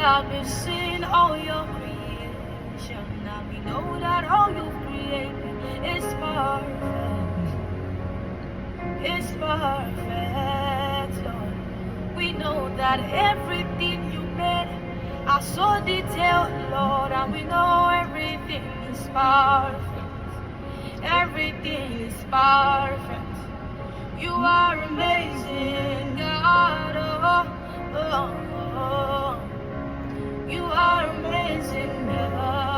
that we've seen all your creation, and we know that all you've created is perfect. It's perfect, Lord. We know that everything you made are so detailed, Lord, and we know everything is perfect. Everything is perfect. You are amazing, God. Oh, oh, oh. You are amazing, God.